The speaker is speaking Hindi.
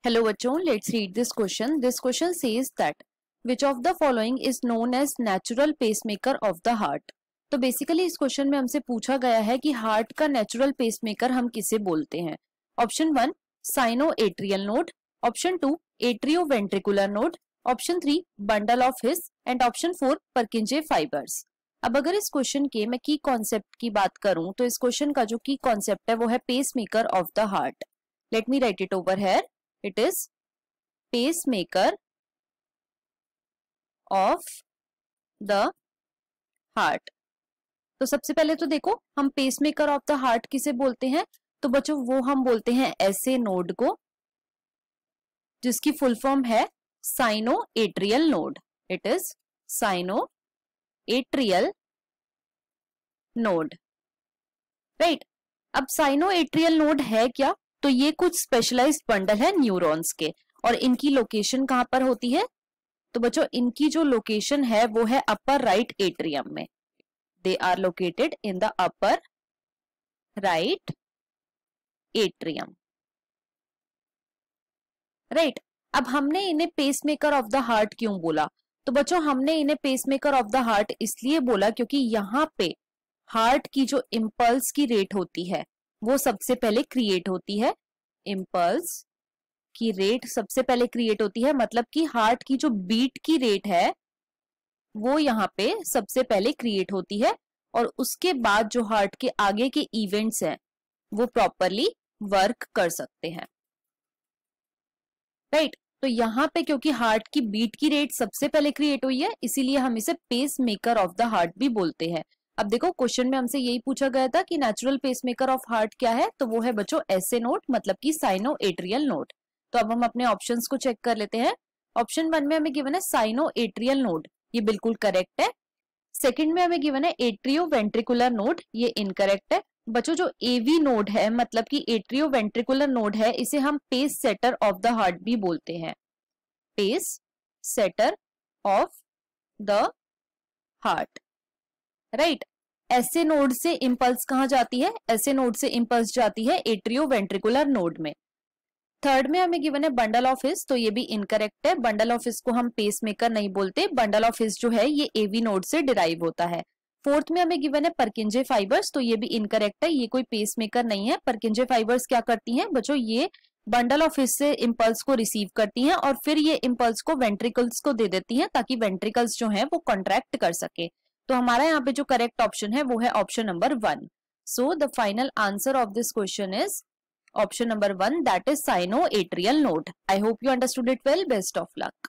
Hello बच्चों, let's read this question. This question says that which of the following is known as natural pacemaker of the heart. तो बेसिकली इस क्वेश्चन में हमसे पूछा गया है कि हार्ट का नेचुरल पेसमेकर हम किसे बोलते हैं. Option 1 cyano atrial node, option 2 atrio ventricular node, option 3 bundle of his and option 4 पर्किंजे fibres. अब अगर इस क्वेश्चन के मैं की कॉन्सेप्ट की बात करूं तो इस क्वेश्चन का जो की कॉन्सेप्ट है वो है pacemaker of the heart. Let me right it over here. It is pacemaker of the heart. तो सबसे पहले तो देखो हम पेसमेकर ऑफ द हार्ट किसे बोलते हैं. तो बच्चों वो हम बोलते हैं ऐसे नोड को जिसकी फुल फॉर्म है cyano atrial node. It is cyano atrial node, right. अब साइनो एट्रियल नोड है क्या? तो ये कुछ स्पेशलाइज्ड बंडल है न्यूरॉन्स के, और इनकी लोकेशन कहां पर होती है? तो बच्चों इनकी जो लोकेशन है वो है अपर राइट एट्रियम में. They are located in the upper right atrium, right. अब हमने इन्हें पेसमेकर ऑफ द हार्ट क्यों बोला? तो बच्चों हमने इन्हें पेसमेकर ऑफ द हार्ट इसलिए बोला क्योंकि यहाँ पे हार्ट की जो इंपल्स की रेट होती है वो सबसे पहले क्रिएट होती है. इंपल्स की रेट सबसे पहले क्रिएट होती है, मतलब कि हार्ट की जो बीट की रेट है वो यहाँ पे सबसे पहले क्रिएट होती है, और उसके बाद जो हार्ट के आगे के इवेंट्स हैं वो प्रॉपरली वर्क कर सकते हैं, राइट. तो यहाँ पे क्योंकि हार्ट की बीट की रेट सबसे पहले क्रिएट हुई है इसीलिए हम इसे pacemaker of the heart भी बोलते हैं. अब देखो क्वेश्चन में हमसे यही पूछा गया था कि नेचुरल पेसमेकर ऑफ हार्ट क्या है, तो वो है बच्चों ऐसे नोड, मतलब कि साइनो एट्रियल नोड. तो अब हम अपने ऑप्शंस को चेक कर लेते हैं. ऑप्शन 1 में हमें गिवन है साइनो एट्रियल नोड, ये बिल्कुल करेक्ट है. सेकंड में हमें गिवन है एट्रियो वेंट्रिकुलर नोड, ये इनकरेक्ट है. बच्चों जो एवी नोड है मतलब कि एट्रियो वेंट्रिकुलर नोड है, इसे हम pacesetter of the heart भी बोलते हैं. Pacesetter of the heart, right. ऐसे नोड से इंपल्स कहां जाती है? ऐसे नोड से इंपल्स जाती है एट्रियो वेंट्रिकुलर नोड में. थर्ड में हमें गिवन है बंडल ऑफ हिस, तो ये भी इनकरेक्ट है. बंडल ऑफ हिस को हम पेसमेकर नहीं बोलते. बंडल ऑफ हिस जो है ये एवी नोड से डिराइव होता है. फोर्थ में हमें गिवन है पर्किंजे फाइबर्स, तो ये भी इनकरेक्ट है. ये कोई पेसमेकर नहीं है. पर्किंजे फाइबर्स क्या करती हैं बच्चों? ये बंडल ऑफ हिस से इंपल्स को रिसीव करती हैं और फिर ये इंपल्स को वेंट्रिकल्स को दे देती हैं ताकि वेंट्रिकल्स जो है वो कॉन्ट्रैक्ट कर सके. तो हमारा यहाँ पे जो करेक्ट ऑप्शन है वो है option number 1. So the final answer of this question is option number 1, that is cyano atrial node. I hope you understood it well. Best of luck.